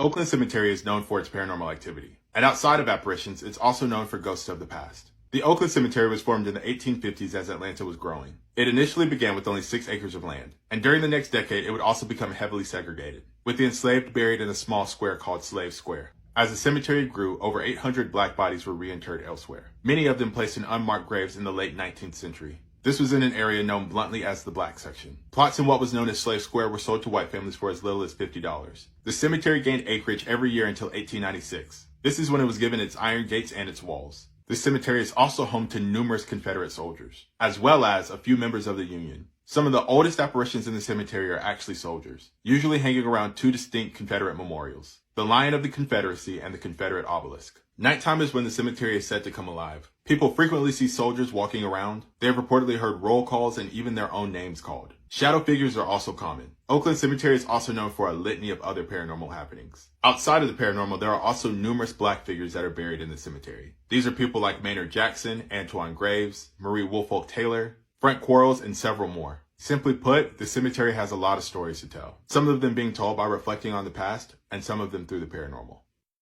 Oakland Cemetery is known for its paranormal activity, and outside of apparitions, it's also known for ghosts of the past. The Oakland Cemetery was formed in the 1850s as Atlanta was growing. It initially began with only 6 acres of land, and during the next decade, it would also become heavily segregated, with the enslaved buried in a small square called Slave Square. As the cemetery grew, over 800 black bodies were reinterred elsewhere, many of them placed in unmarked graves in the late 19th century. This was in an area known bluntly as the Black Section. Plots in what was known as Slave Square were sold to white families for as little as $50. The cemetery gained acreage every year until 1896. This is when it was given its iron gates and its walls. The cemetery is also home to numerous Confederate soldiers, as well as a few members of the Union. Some of the oldest apparitions in the cemetery are actually soldiers, usually hanging around 2 distinct Confederate memorials: the Lion of the Confederacy and the Confederate Obelisk. Nighttime is when the cemetery is said to come alive. People frequently see soldiers walking around. They have reportedly heard roll calls and even their own names called. Shadow figures are also common. Oakland Cemetery is also known for a litany of other paranormal happenings. Outside of the paranormal, there are also numerous black figures that are buried in the cemetery. These are people like Maynard Jackson, Antoine Graves, Marie Woolfolk Taylor, Frank Quarles, and several more. Simply put, the cemetery has a lot of stories to tell, some of them being told by reflecting on the past, and some of them through the paranormal.